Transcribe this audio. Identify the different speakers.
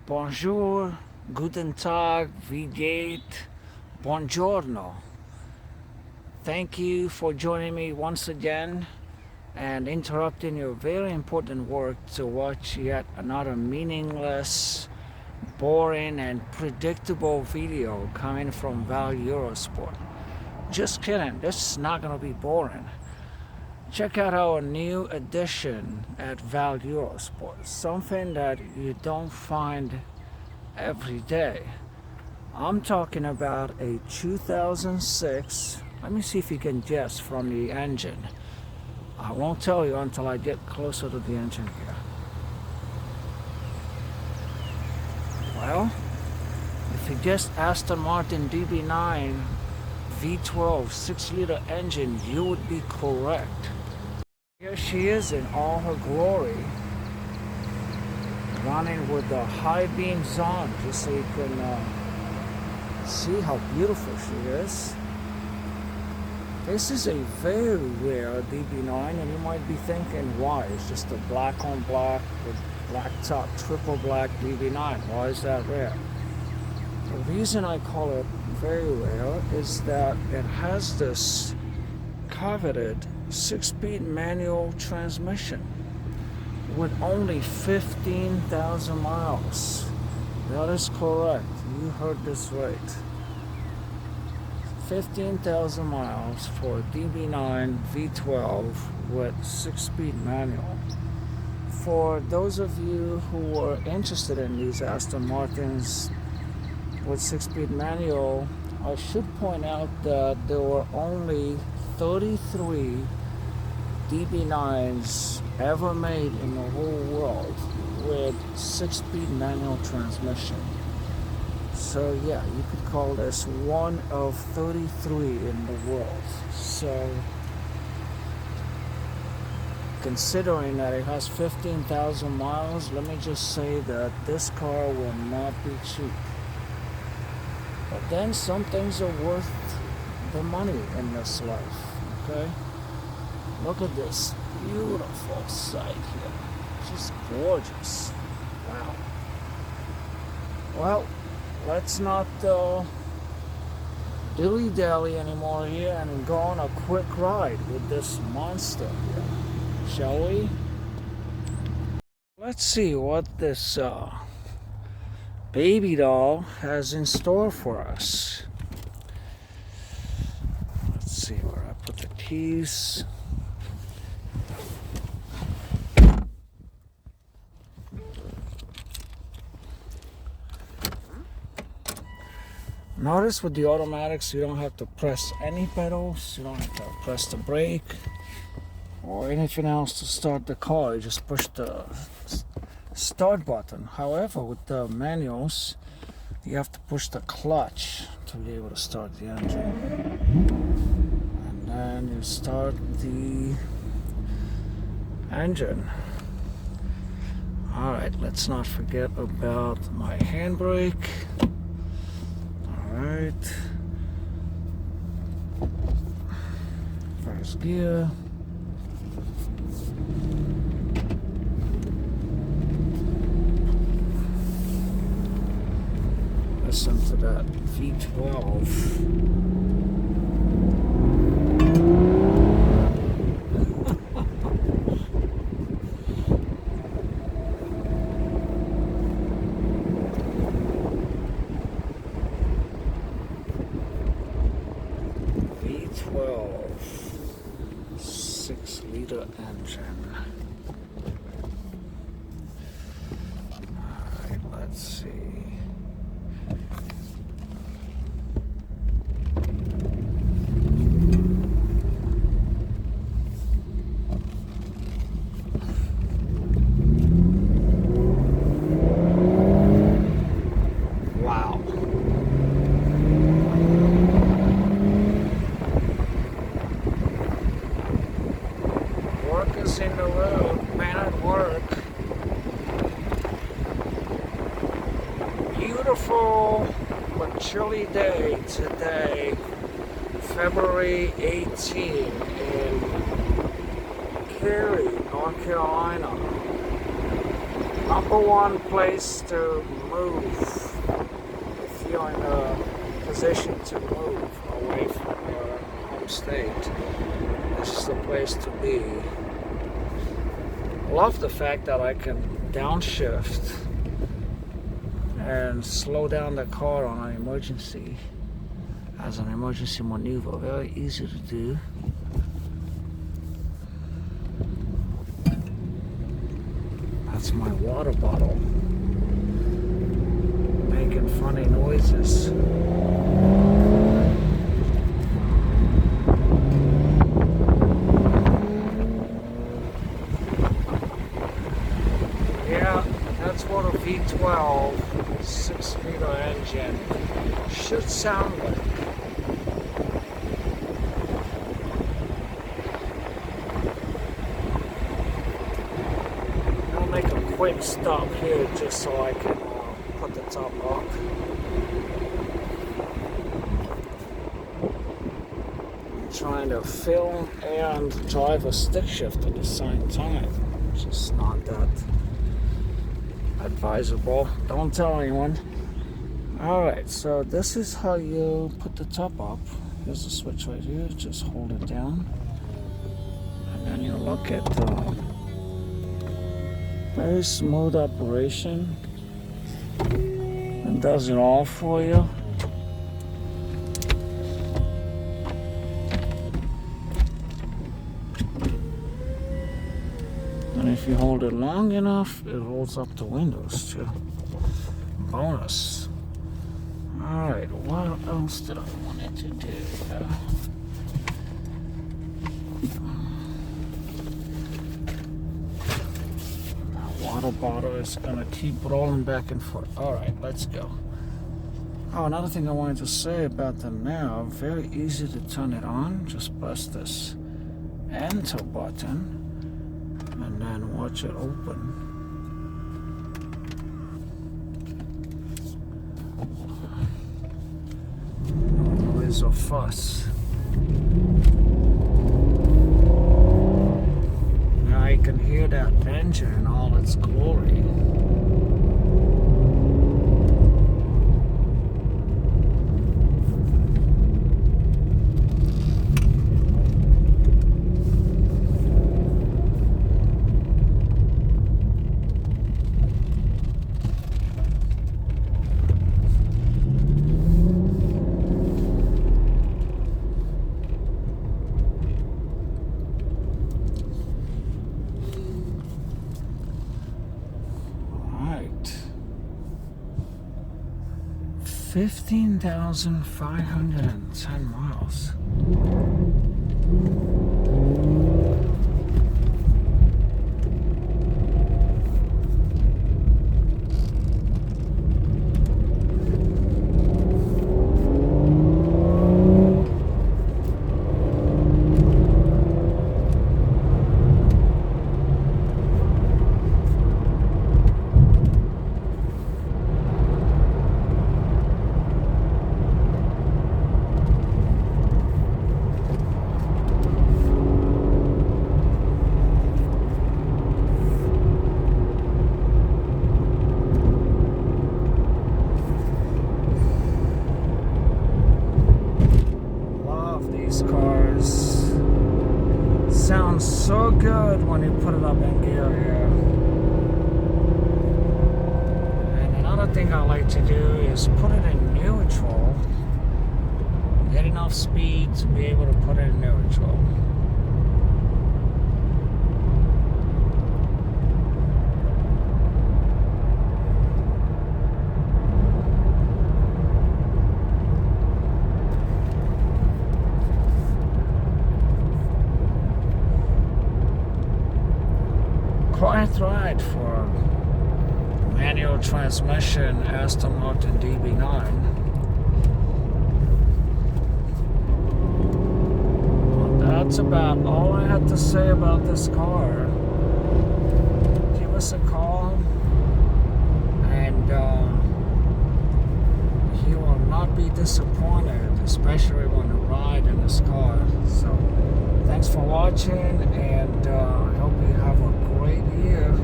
Speaker 1: Bonjour, guten tag, wie geht, buongiorno. Thank you for joining me once again and interrupting your very important work to watch yet another meaningless, boring, and predictable video coming from Val Eurosport. Just kidding, this is not gonna be boring. Check out our new edition at Val Eurosport, something that you don't find every day. I'm talking about a 2006. Let me see if you can guess from the engine. I won't tell you until I get closer to the engine here. Well, if you guessed Aston Martin DB9 V12 6-liter engine, you would be correct. Here she is in all her glory, running with the high beams on, just so you can see how beautiful she is. This is a very rare DB9, and you might be thinking, why? It's just a black on black with black top, triple black DB9. Why is that rare? The reason I call it very rare is that it has this coveted 6-speed manual transmission with only 15,000 miles. That is correct. You heard this right. 15,000 miles for a DB9 V12 with 6-speed manual. For those of you who are interested in these Aston Martins with 6-speed manual, I should point out that there were only 33 DB9s ever made in the whole world with 6-speed manual transmission. So yeah, you could call this one of 33 in the world. So considering that it has 15,000 miles, let me just say that this car will not be cheap. But then some things are worth the money in this life, okay? Look at this beautiful sight here. Just gorgeous. Wow. Well, let's not dilly-dally anymore here and go on a quick ride with this monster here, shall we? Let's see what this baby doll has in store for us. Let's see where I put the keys. Notice with the automatics, you don't have to press any pedals, you don't have to press the brake or anything else to start the car. You just push the start button. However, with the manuals, you have to push the clutch to be able to start the engine. And then you start the engine. Alright, let's not forget about my handbrake. Alright, first gear. Listen to that V12. V12 6-liter engine. Alright, let's see. Workers in the road, man at work. Beautiful but chilly day today, February 18 in Cary, North Carolina. Number one place to move if you're in a position to move away from your home state. This is the place to be. I love the fact that I can downshift and slow down the car on an emergency as an emergency maneuver. Very easy to do. That's my water bottle making funny noises. Yeah, that's what a V12 6-liter engine should sound like. I'll make a quick stop here just so I can put the top up. I'm trying to film and drive a stick shift at the same time. It's just not that advisable. Don't tell anyone. Alright, so this is how you put the top up. Here's the switch right here. Just hold it down. And then you look at the very smooth operation. It does it all for you. And if you hold it long enough, it rolls up the windows too. Bonus. Alright, what else did I want it to do? The water bottle is gonna keep rolling back and forth. Alright, let's go. Oh, another thing I wanted to say about the nav, very easy to turn it on. Just press this enter button and then watch it open. No noise or fuss. Now you can hear that engine in all its glory. Right. 15,510 miles. Cars sounds so good when you put it up in gear here. And another thing I like to do is put it in neutral. Get enough speed to be able to put it in neutral. Quite right for a manual transmission Aston Martin DB9. Well, that's about all I had to say about this car. Give us a call and you will not be disappointed, especially when you ride in this car. So thanks for watching, and I hope you have a great year.